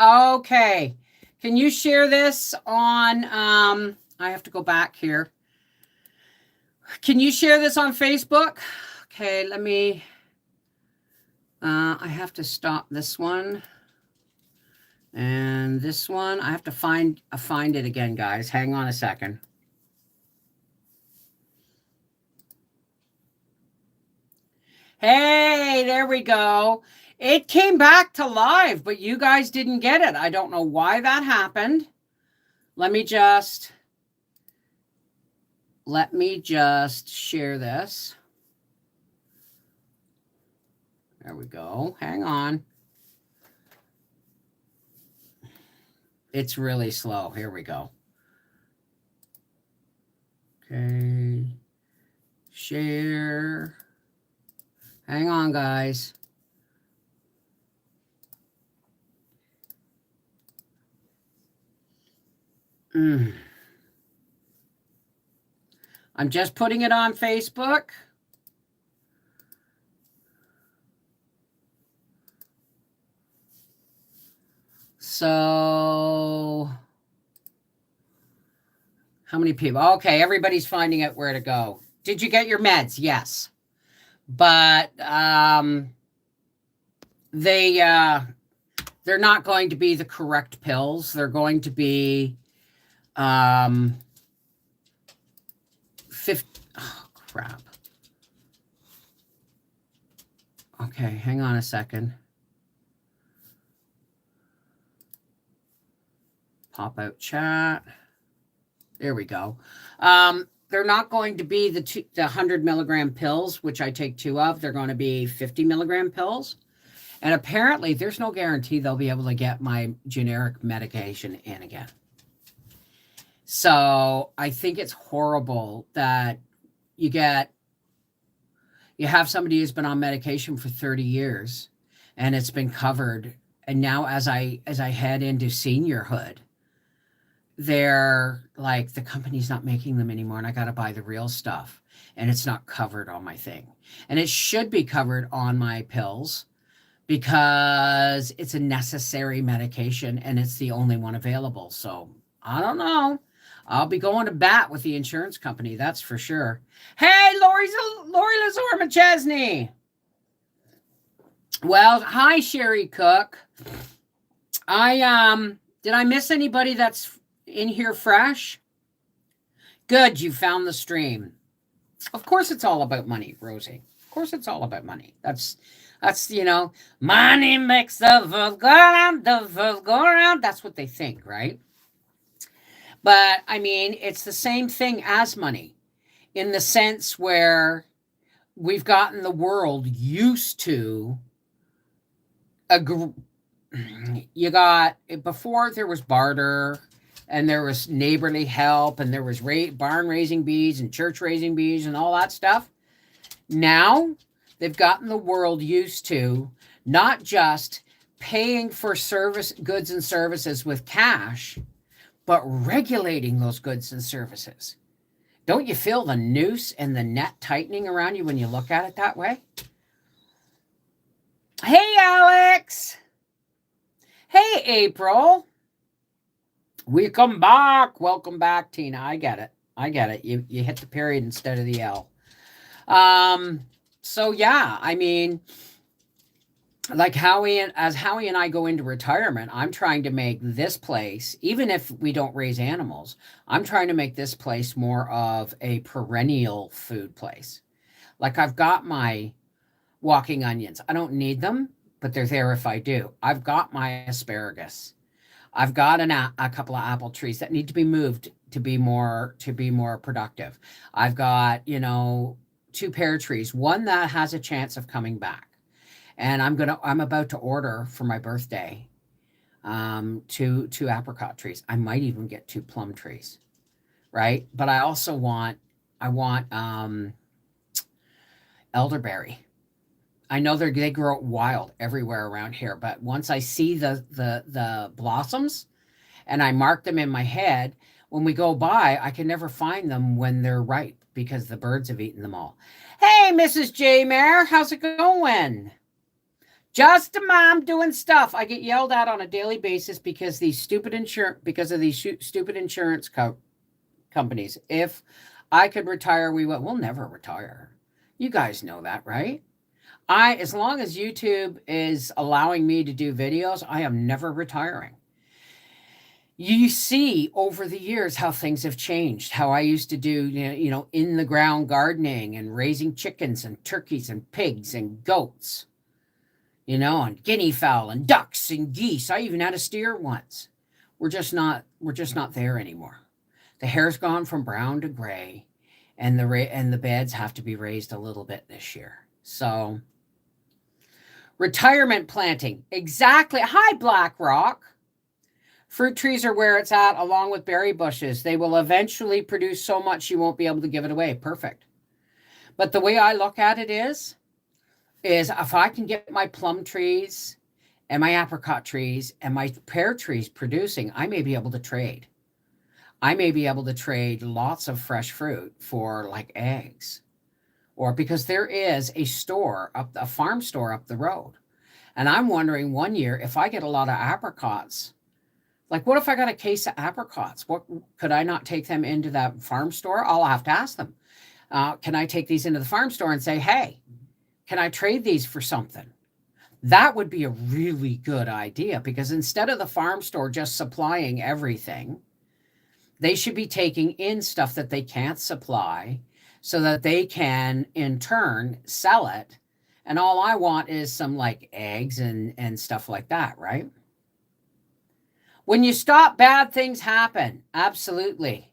Okay. Can you share this on, I have to go back here. Can you share this on Facebook? Okay, let me, I have to stop this one. And this one, I have to find it again, guys. Hang on a second. Hey, there we go. It came back to live, but you guys didn't get it. I don't know why that happened. Let me just share this. There we go. Hang on. It's really slow. Here we go. Okay. Share. Hang on, guys. I'm just putting it on Facebook. So, how many people? Okay, everybody's finding out where to go. Did you get your meds? Yes. But they're not going to be the correct pills. They're going to be 50. Oh, crap. Okay, hang on a second. Pop out chat. There we go. They're not going to be the 100 milligram pills, which I take 2 of. They're going to be 50 milligram pills. And apparently, there's no guarantee they'll be able to get my generic medication in again. So I think it's horrible that you have somebody who's been on medication for 30 years and it's been covered. And now as I head into seniorhood, they're like, the company's not making them anymore and I got to buy the real stuff and it's not covered on my thing. And it should be covered on my pills because it's a necessary medication and it's the only one available. So I don't know. I'll be going to bat with the insurance company. That's for sure. Hey, Lori Lazor McChesney. Well, hi, Sherry Cook. Did I miss anybody that's in here fresh? Good, you found the stream. Of course it's all about money, Rosie. Of course it's all about money. That's money makes the world go round, the world go round. That's what they think, right? But I mean, it's the same thing as money in the sense where we've gotten the world used to you got, before there was barter and there was neighborly help and there was barn raising bees and church raising bees and all that stuff. Now they've gotten the world used to not just paying for goods and services with cash, but regulating those goods and services. Don't you feel the noose and the net tightening around you when you look at it that way? Hey, Alex. Hey, April. Welcome back. Welcome back, Tina. I get it. You hit the period instead of the L. So yeah, I mean, like Howie and I go into retirement, I'm trying to make this place, even if we don't raise animals, I'm trying to make this place more of a perennial food place. Like I've got my walking onions. I don't need them, but they're there if I do. I've got my asparagus. I've got a couple of apple trees that need to be moved to be more productive. I've got, 2 pear trees, one that has a chance of coming back. And I'm about to order for my birthday 2 apricot trees. I might even get 2 plum trees, right? But I also want elderberry. I know they grow wild everywhere around here, but once I see the blossoms and I mark them in my head, when we go by, I can never find them when they're ripe because the birds have eaten them all. Hey, Mrs. J. Mare, how's it going? Just a mom doing stuff. I get yelled at on a daily basis because these stupid insurance companies. If I could retire, we'll never retire. You guys know that, right? As long as YouTube is allowing me to do videos, I am never retiring. You see over the years how things have changed. How I used to do, in the ground gardening and raising chickens and turkeys and pigs and goats, and guinea fowl and ducks and geese. I even had a steer once. We're just not there anymore. The hair's gone from brown to gray, and the beds have to be raised a little bit this year. So, retirement planting. Exactly. Hi, Black Rock. Fruit trees are where it's at, along with berry bushes. They will eventually produce so much you won't be able to give it away. Perfect. But the way I look at it is if I can get my plum trees and my apricot trees and my pear trees producing, I may be able to trade. I may be able to trade lots of fresh fruit for like eggs, or because there is a farm store up the road. And I'm wondering one year if I get a lot of apricots. Like, what if I got a case of apricots? What could I not take them into that farm store? I'll have to ask them. Can I take these into the farm store and say, hey, can I trade these for something? That would be a really good idea, because instead of the farm store just supplying everything, they should be taking in stuff that they can't supply so that they can in turn sell it. And all I want is some like eggs and stuff like that, right? When you stop, bad things happen. Absolutely.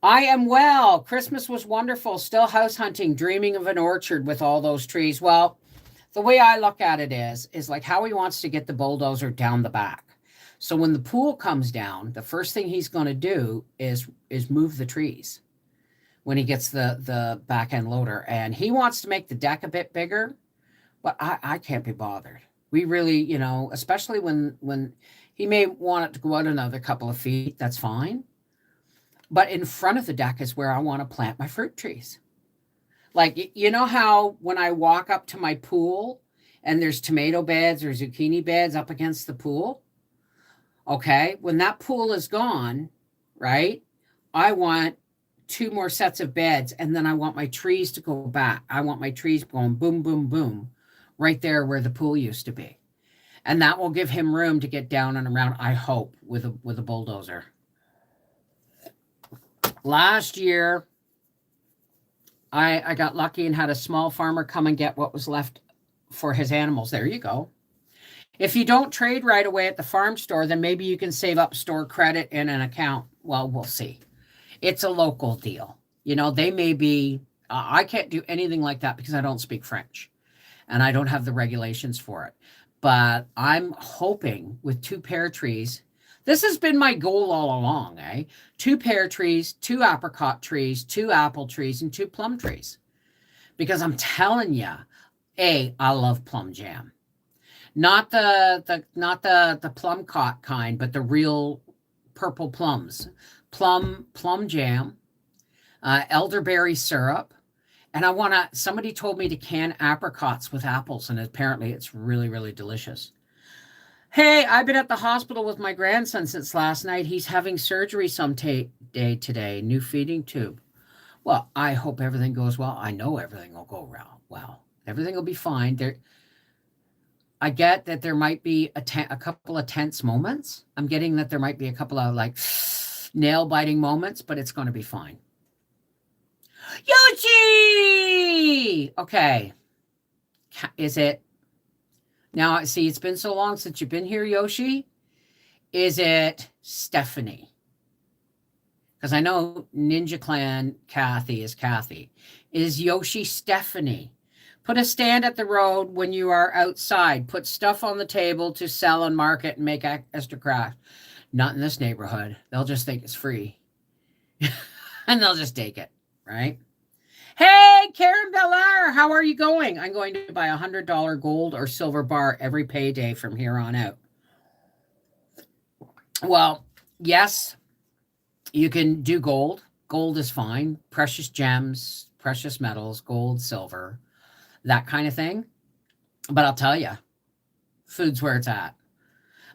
I am well. Christmas was wonderful. Still house hunting, dreaming of an orchard with all those trees. Well, the way I look at it is like Howie wants to get the bulldozer down the back. So when the pool comes down, the first thing he's going to do is move the trees when he gets the back end loader. And he wants to make the deck a bit bigger, but I can't be bothered. We really, especially when he may want it to go out another couple of feet, that's fine. But in front of the deck is where I want to plant my fruit trees. Like, you know how when I walk up to my pool and there's tomato beds or zucchini beds up against the pool? Okay, when that pool is gone, right, I want 2 more sets of beds, and then I want my trees to go back. I want my trees going boom, boom, boom, right there where the pool used to be. And that will give him room to get down and around, I hope, with a bulldozer. Last year, I got lucky and had a small farmer come and get what was left for his animals. There you go. If you don't trade right away at the farm store, then maybe you can save up store credit in an account. Well, we'll see. It's a local deal. They may be, I can't do anything like that because I don't speak French and I don't have the regulations for it. But I'm hoping with 2 pear trees, this has been my goal all along, 2 pear trees, 2 apricot trees, 2 apple trees, and 2 plum trees. Because I'm telling you, I love plum jam. Not the plum kind, but the real purple plums. Plum jam, elderberry syrup. And somebody told me to can apricots with apples, and apparently it's really, really delicious. Hey, I've been at the hospital with my grandson since last night. He's having surgery some day today, new feeding tube. Well, I hope everything goes well. I know everything will go well. Everything will be fine. I get that there might be a couple of tense moments. I'm getting that there might be a couple of like nail-biting moments, but it's going to be fine. Yoshi! Okay. Is it? Now, see, it's been so long since you've been here, Yoshi. Is it Stephanie? Because I know Ninja Clan Kathy is Kathy. Is Yoshi Stephanie? Put a stand at the road when you are outside. Put stuff on the table to sell and market and make extra craft. Not in this neighborhood. They'll just think it's free. And they'll just take it, right? Hey, Karen Bellaire, how are you going? I'm going to buy $100 gold or silver bar every payday from here on out. Well, yes, you can do gold. Gold is fine. Precious gems, precious metals, gold, silver, that kind of thing. But I'll tell you, food's where it's at.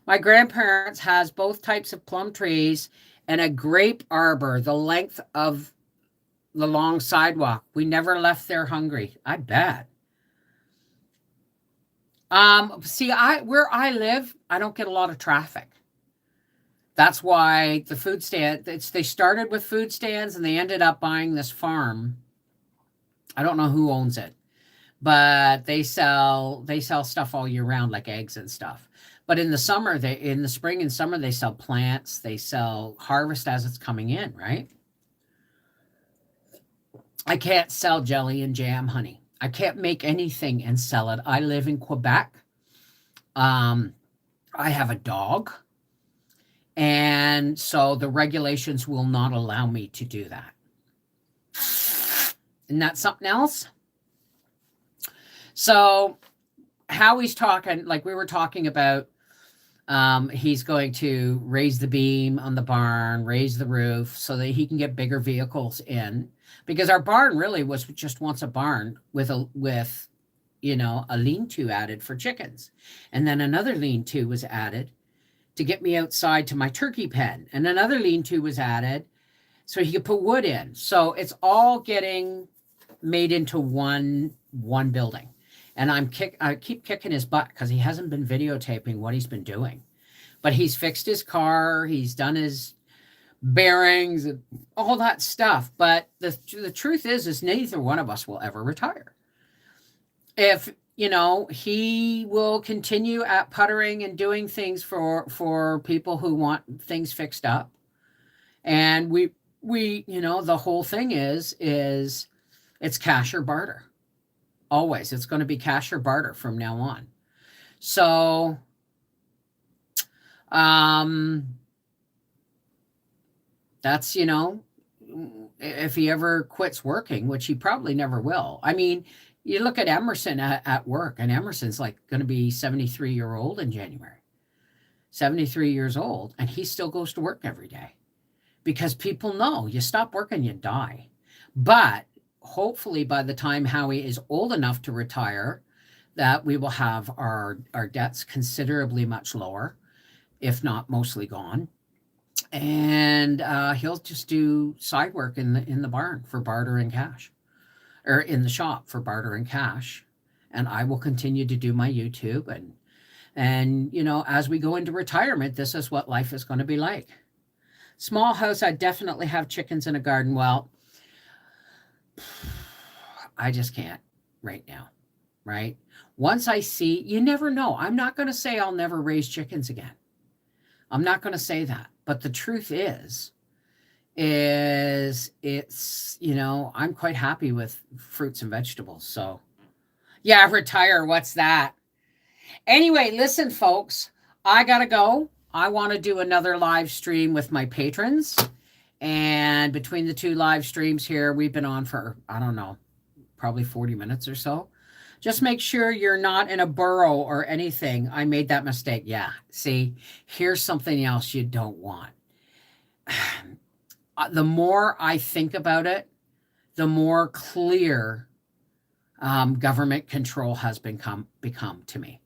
My grandparents has both types of plum trees and a grape arbor the length of the long sidewalk. We never left there hungry. I bet. See, I where I live, I don't get a lot of traffic. That's why the food stand. They started with food stands and they ended up buying this farm. I don't know who owns it, but they sell stuff all year round, like eggs and stuff. But in the summer, they in the spring and summer they sell plants. They sell harvest as it's coming in. Right? I can't sell jelly and jam, honey. I can't make anything and sell it. I live in Quebec. Um, I have a dog, and so the regulations will not allow me to do that. And that's something else. So Howie's talking, like we were talking about, he's going to raise the beam on the barn, raise the roof so that he can get bigger vehicles in. Because our barn really was just once a barn with a lean-to added for chickens. And then another lean-to was added to get me outside to my turkey pen. And another lean-to was added so he could put wood in. So it's all getting made into one building. And I keep kicking his butt because he hasn't been videotaping what he's been doing. But he's fixed his car, he's done his bearings and all that stuff. But the truth is neither one of us will ever retire. If he will continue at puttering and doing things for people who want things fixed up. And we the whole thing is it's cash or barter. Always. It's going to be cash or barter from now on. So that's if he ever quits working, which he probably never will. I mean, you look at Emerson at work, and Emerson's like going to be 73-year-old in January. 73 years old, and he still goes to work every day because people know you stop working, you die. But hopefully by the time Howie is old enough to retire, that we will have our debts considerably much lower, if not mostly gone. And he'll just do side work in the barn for barter and cash, or in the shop for barter and cash. And I will continue to do my YouTube, and as we go into retirement, this is what life is going to be like. Small house, I definitely have chickens in a garden. Well, I just can't right now, right? Once I see, you never know. I'm not going to say I'll never raise chickens again. I'm not going to say that. But the truth is it's, I'm quite happy with fruits and vegetables. So yeah, retire. What's that? Anyway, listen, folks, I got to go. I want to do another live stream with my patrons. And between the two live streams here, we've been on for, I don't know, probably 40 minutes or so. Just make sure you're not in a burrow or anything. I made that mistake. Yeah. See, here's something else you don't want. The more I think about it, the more clear government control has become to me.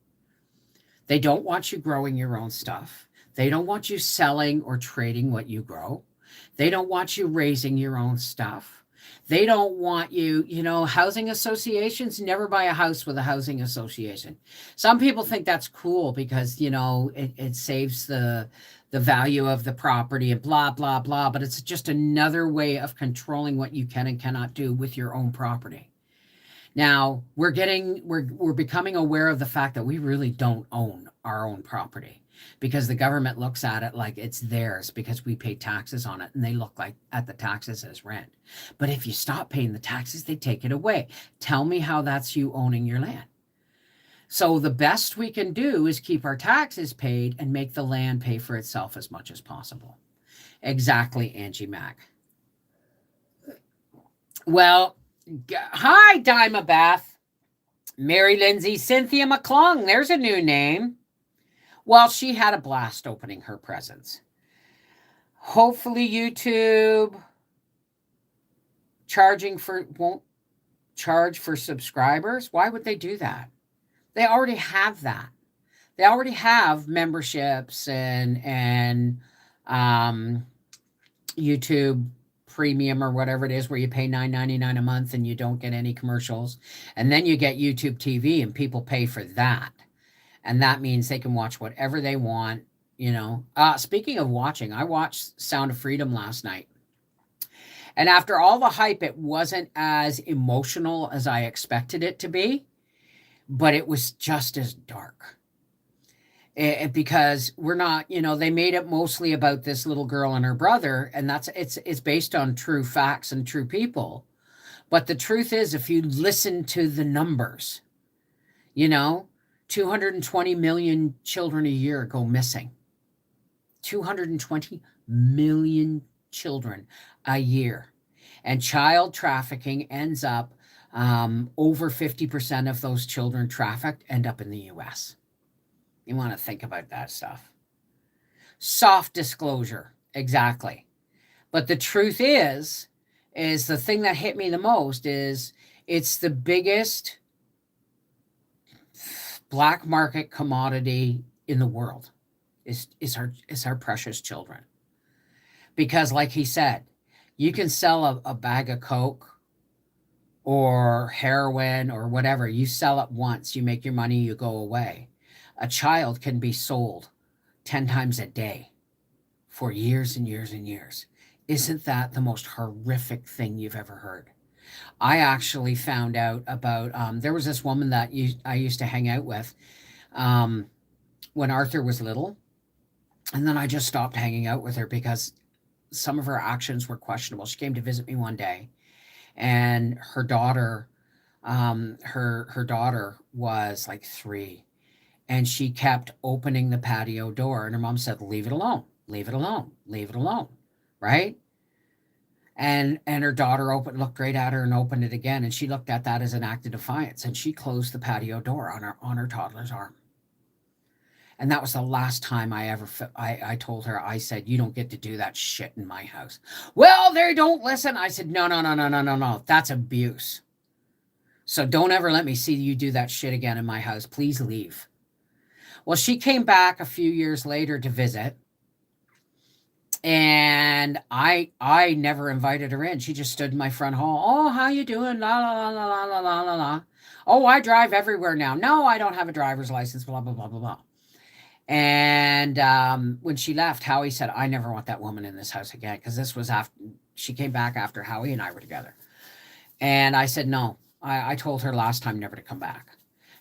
They don't want you growing your own stuff. They don't want you selling or trading what you grow. They don't want you raising your own stuff. They don't want you, housing associations, never buy a house with a housing association. Some people think that's cool because, it saves the value of the property and blah, blah, blah. But it's just another way of controlling what you can and cannot do with your own property. Now, we're becoming aware of the fact that we really don't own our own property, because the government looks at it like it's theirs because we pay taxes on it, and they look like at the taxes as rent. But if you stop paying the taxes, they take it away. Tell me how that's you owning your land. So the best we can do is keep our taxes paid and make the land pay for itself as much as possible. Exactly, Angie Mack. Well, hi, Dima Beth. Mary Lindsay, Cynthia McClung. There's a new name. Well, she had a blast opening her presents. Hopefully YouTube won't charge for subscribers. Why would they do that? They already have that. They already have memberships and um, YouTube Premium or whatever it is, where you pay $9.99 a month and you don't get any commercials, and then you get YouTube TV, and people pay for that, and that means they can watch whatever they want. Speaking of watching, I watched Sound of Freedom last night, and after all the hype, it wasn't as emotional as I expected it to be, but it was just as dark. Because we're not, they made it mostly about this little girl and her brother, and it's based on true facts and true people. But the truth is, if you listen to the numbers, you know 220 million children a year go missing. 220 million children a year. And child trafficking ends up, over 50% of those children trafficked end up in the US. You want to think about that stuff. Soft disclosure, exactly. But the truth is the thing that hit me the most is it's the biggest black market commodity in the world is our precious children. Because like he said, you can sell a bag of Coke or heroin or whatever. You sell it once, you make your money, you go away. A child can be sold 10 times a day for years and years and years. Isn't that the most horrific thing you've ever heard? I actually found out about, there was this woman that I used to hang out with when Arthur was little. And then I just stopped hanging out with her because some of her actions were questionable. She came to visit me one day, and her daughter, her daughter was like 3. And she kept opening the patio door, and her mom said, leave it alone, leave it alone, leave it alone, right? And her daughter looked right at her and opened it again, and she looked at that as an act of defiance, and she closed the patio door on her toddler's arm. And that was the last time I told her, I said, you don't get to do that shit in my house. Well, they don't listen. I said, no. That's abuse. So don't ever let me see you do that shit again in my house. Please leave. Well, she came back a few years later to visit, and I never invited her in. She just stood in my front hall. Oh, how you doing? La, la, la, la, la, la, la, la. Oh, I drive everywhere now. No, I don't have a driver's license, blah, blah, blah, blah, blah. And when she left, Howie said, I never want that woman in this house again, because this was after she came back after Howie and I were together. And I said, no, I told her last time never to come back.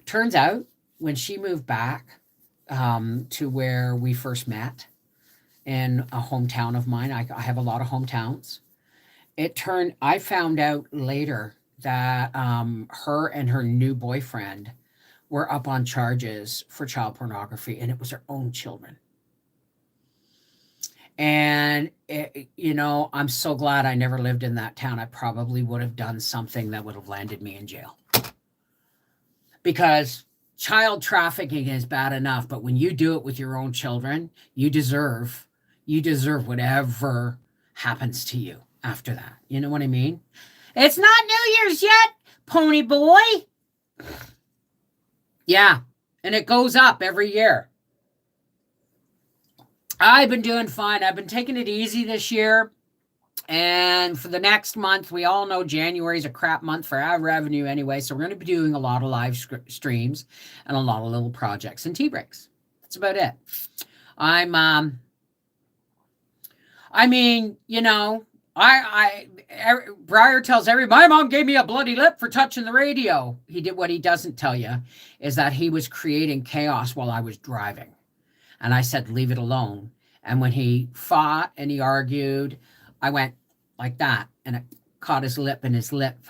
Turns out when she moved back to where we first met in a hometown of mine, I have a lot of hometowns. I found out later that her and her new boyfriend were up on charges for child pornography, and it was her own children. And, I'm so glad I never lived in that town. I probably would have done something that would have landed me in jail. Because child trafficking is bad enough, but when you do it with your own children, you deserve whatever happens to you after that. You know what I mean? It's not New Year's yet, pony boy. Yeah, and it goes up every year. I've been doing fine. I've been taking it easy this year. And for the next month, we all know January is a crap month for our revenue anyway. So we're going to be doing a lot of live streams and a lot of little projects and tea breaks. That's about it. Briar tells everybody, my mom gave me a bloody lip for touching the radio. What he doesn't tell you is that he was creating chaos while I was driving. And I said, leave it alone. And when he fought and he argued, I went like that, and it caught his lip, and his lip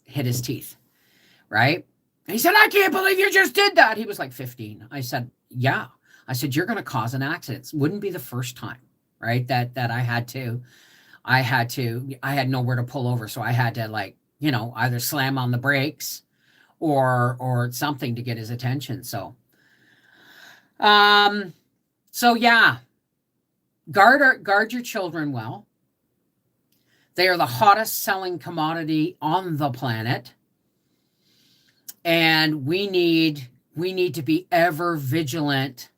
hit his teeth, right? And he said, I can't believe you just did that. He was like 15. I said, yeah. I said, you're going to cause an accident. It wouldn't be the first time, right, that I had nowhere to pull over. So I had to either slam on the brakes or something to get his attention. So yeah, guard your children well. They are the hottest selling commodity on the planet. And we need to be ever vigilant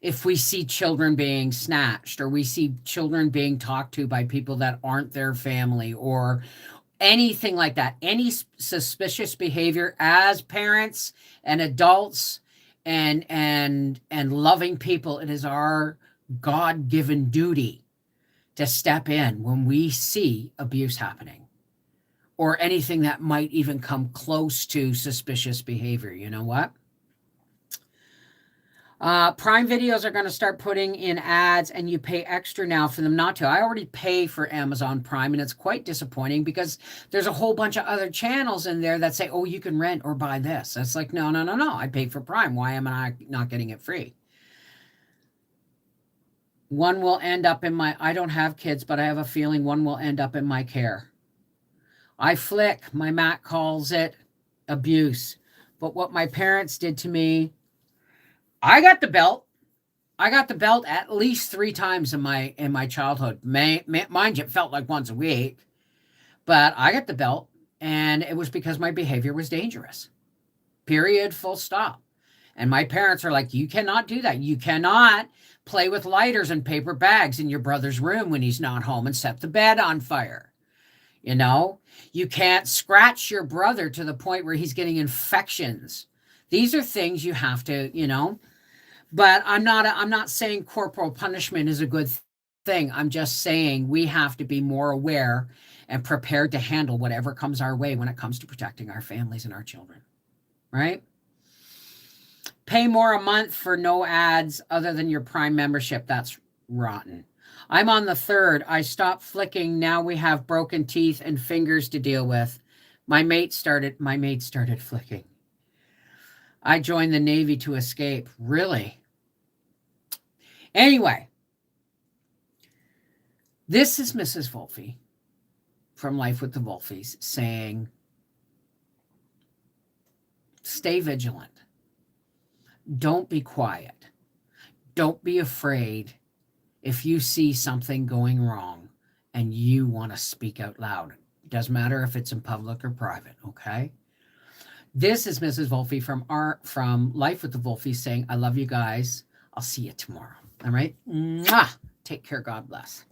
if we see children being snatched, or we see children being talked to by people that aren't their family, or anything like that. Any suspicious behavior, as parents and adults and loving people, it is our God-given duty to step in when we see abuse happening, or anything that might even come close to suspicious behavior. You know what? Prime videos are going to start putting in ads, and you pay extra now for them not to. I already pay for Amazon Prime, and it's quite disappointing because there's a whole bunch of other channels in there that say, oh, you can rent or buy this. It's like, no, no, no, no. I paid for Prime. Why am I not getting it free? One will end up in my, I don't have kids, but I have a feeling one will end up in my care. I flick. My Mac calls it abuse. But what my parents did to me, I got the belt. I got the belt at least 3 times in my childhood. Mind you, it felt like once a week, but I got the belt, and it was because my behavior was dangerous. Period. Full stop. And my parents are like, you cannot do that. You cannot play with lighters and paper bags in your brother's room when he's not home and set the bed on fire. You know, you can't scratch your brother to the point where he's getting infections. These are things you have to, you know. But I'm not saying corporal punishment is a good thing. I'm just saying we have to be more aware and prepared to handle whatever comes our way when it comes to protecting our families and our children, right? Pay more a month for no ads other than your Prime membership. That's rotten. I'm on the 3rd. I stopped flicking. Now we have broken teeth and fingers to deal with. My mate started flicking. I joined the Navy to escape. Really? Anyway, this is Mrs. Volfie from Life with the Volfies saying, stay vigilant. Don't be quiet. Don't be afraid if you see something going wrong and you want to speak out loud. It doesn't matter if it's in public or private, okay? This is Mrs. Volfie from Life with the Volfies saying, I love you guys. I'll see you tomorrow. All right? Mwah! Take care. God bless.